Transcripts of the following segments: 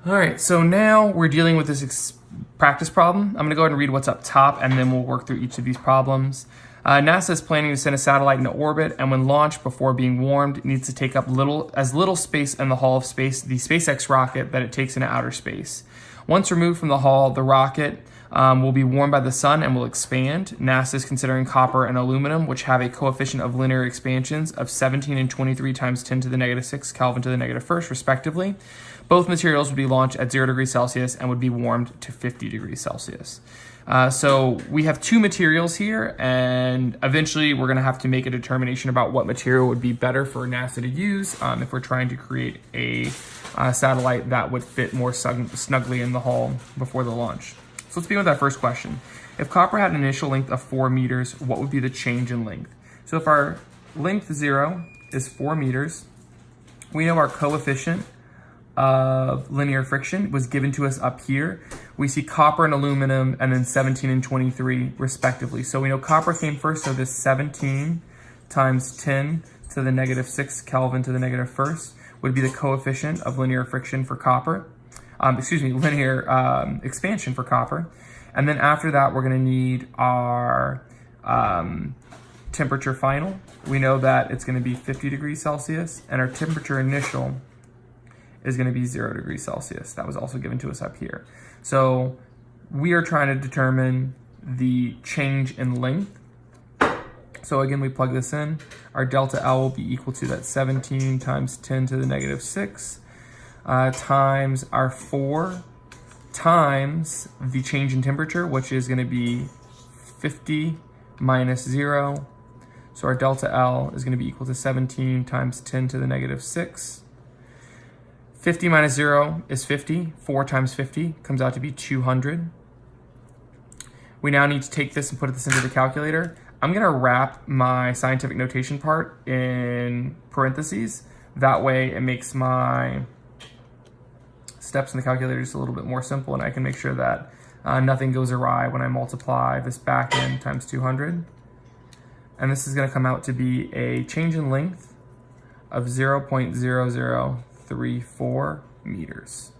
All right, so now we're dealing with this practice problem. I'm gonna go ahead and read what's up top and then we'll work through each of these problems. NASA is planning to send a satellite into orbit, and when launched, before being warmed, it needs to take up as little space in the hull of the SpaceX rocket that it takes into outer space. Once removed from the hull, the rocket will be warmed by the sun and will expand. NASA is considering copper and aluminum, which have a coefficient of linear expansions of 17 and 23 times 10 to the negative 6 Kelvin to the negative first, respectively. Both materials would be launched at 0 degrees Celsius and would be warmed to 50 degrees Celsius. So we have two materials here, and eventually we're going to have to make a determination about what material would be better for NASA to use if we're trying to create a satellite that would fit more snugly in the hull before the launch. So let's begin with that first question. If copper had an initial length of 4 meters, what would be the change in length? So if our length 0 is 4 meters, we know our coefficient of linear friction was given to us up here. We see copper and aluminum and then 17 and 23 respectively. So we know copper came first, so this 17 times 10 to the negative 6 Kelvin to the negative first would be the coefficient of linear friction for copper. Linear expansion for copper. And then after that, we're gonna need our temperature final. We know that it's gonna be 50 degrees Celsius, and our temperature initial is gonna be 0 degrees Celsius. That was also given to us up here. So we are trying to determine the change in length. So again, we plug this in. Our delta L will be equal to that 17 times 10 to the negative 6 times our 4 times the change in temperature, which is gonna be 50 minus 0. So our delta L is gonna be equal to 17 times 10 to the negative 6. 50 minus 0 is 50. 4 times 50 comes out to be 200. We now need to take this and put this into the calculator. I'm gonna wrap my scientific notation part in parentheses. That way it makes my steps in the calculator just a little bit more simple, and I can make sure that nothing goes awry when I multiply this back in times 200. And this is gonna come out to be a change in length of 0.0034 meters.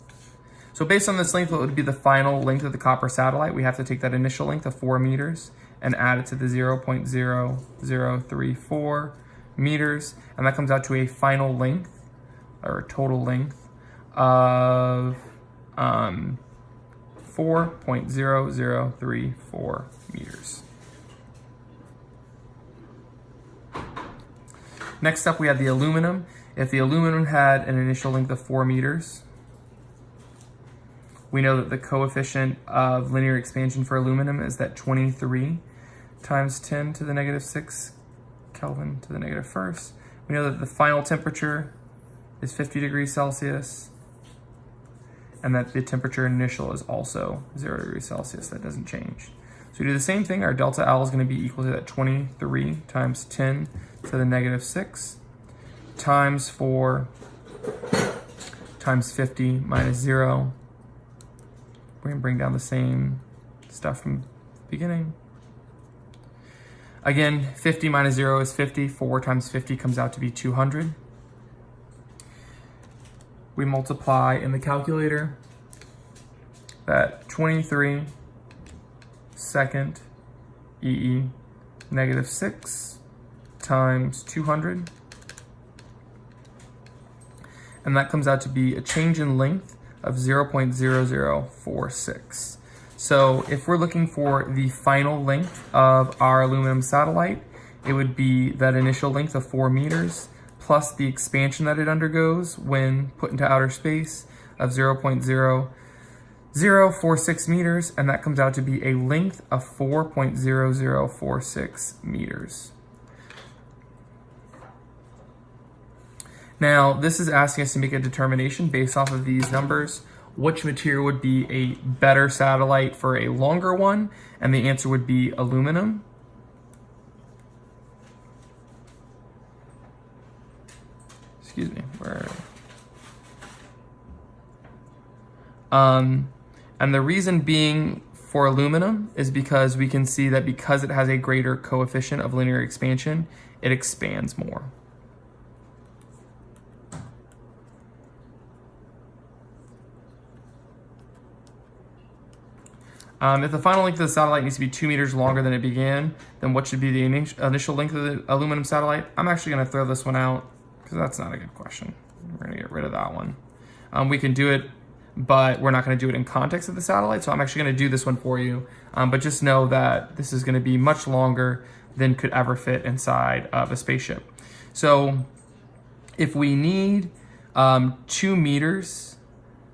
So based on this length, what would be the final length of the copper satellite? We have to take that initial length of 4 meters and add it to the 0.0034 meters, and that comes out to a final length, or a total length, of 4.0034 meters. Next up, we have the aluminum. If the aluminum had an initial length of 4 meters, we know that the coefficient of linear expansion for aluminum is that 23 times 10 to the negative 6 Kelvin to the negative first. We know that the final temperature is 50 degrees Celsius, and that the temperature initial is also 0 degrees Celsius. That doesn't change. So we do the same thing. Our delta L is going to be equal to that 23 times 10 to the negative 6 times 4 times 50 minus 0. We're going to bring down the same stuff from the beginning. Again, 50 minus 0 is 50. 4 times 50 comes out to be 200. We multiply in the calculator that 23 second EE negative 6 times 200. And that comes out to be a change in length of 0.0046. So if we're looking for the final length of our aluminum satellite, it would be that initial length of 4 meters plus the expansion that it undergoes when put into outer space of 0.0046 meters, and that comes out to be a length of 4.0046 meters. Now, this is asking us to make a determination based off of these numbers, which material would be a better satellite for a longer one, and the answer would be aluminum. Excuse me. And the reason being for aluminum is because we can see that because it has a greater coefficient of linear expansion, it expands more. If the final length of the satellite needs to be 2 meters longer than it began, then what should be the initial length of the aluminum satellite? I'm actually going to throw this one out because that's not a good question. We're going to get rid of that one. We can do it, but we're not going to do it in context of the satellite, so I'm actually going to do this one for you. But just know that this is going to be much longer than could ever fit inside of a spaceship. So if we need 2 meters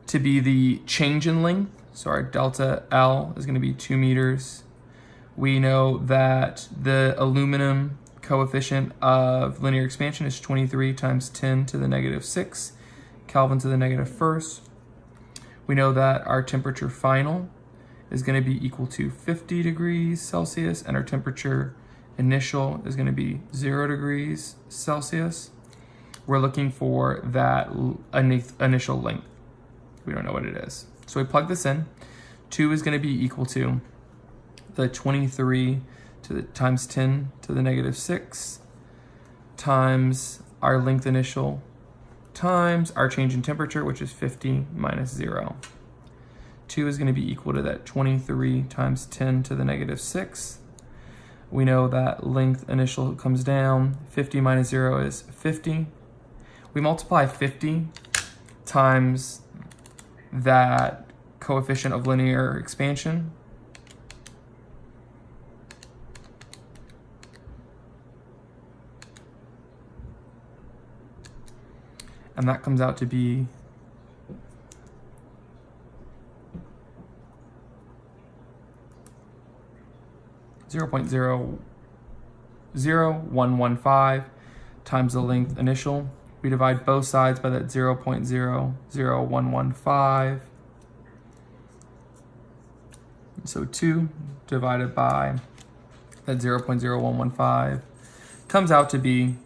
to be the change in length, so our delta L is going to be 2 meters. We know that the aluminum coefficient of linear expansion is 23 times 10 to the negative 6 Kelvin to the negative first. We know that our temperature final is going to be equal to 50 degrees Celsius, and our temperature initial is going to be 0 degrees Celsius. We're looking for that initial length. We don't know what it is. So we plug this in. 2 is going to be equal to the 23 times 10 to the negative 6 times our length initial times our change in temperature, which is 50 minus 0. 2 is going to be equal to that 23 times 10 to the negative 6. We know that length initial comes down. 50 minus 0 is 50. We multiply 50 times that coefficient of linear expansion. And that comes out to be 0.00115 times the length initial. We divide both sides by that 0.00115. So 2 divided by that 0.0115 comes out to be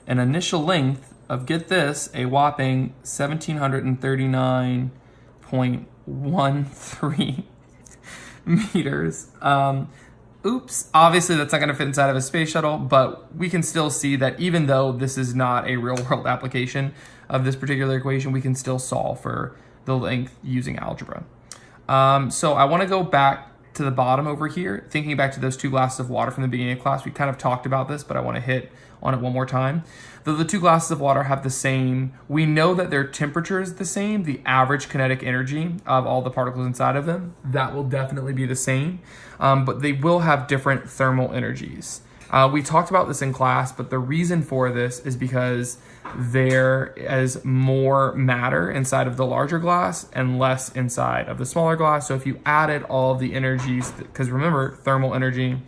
an initial length of, get this, a whopping 1,739.13 meters. Oops, obviously that's not going to fit inside of a space shuttle, but we can still see that even though this is not a real world application of this particular equation, we can still solve for the length using algebra. So I want to go back to the bottom over here, thinking back to those 2 glasses of water from the beginning of class. We kind of talked about this, but I want to hit on it one more time. Though the 2 glasses of water have the same, we know that their temperature is the same, the average kinetic energy of all the particles inside of them, that will definitely be the same, but they will have different thermal energies. We talked about this in class, but the reason for this is because there is more matter inside of the larger glass and less inside of the smaller glass. So if you added all of the energies, because remember, thermal energy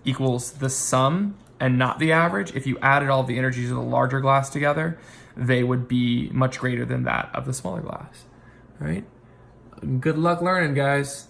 equals the sum and not the average. If you added all the energies of the larger glass together, they would be much greater than that of the smaller glass. All right? Good luck learning, guys.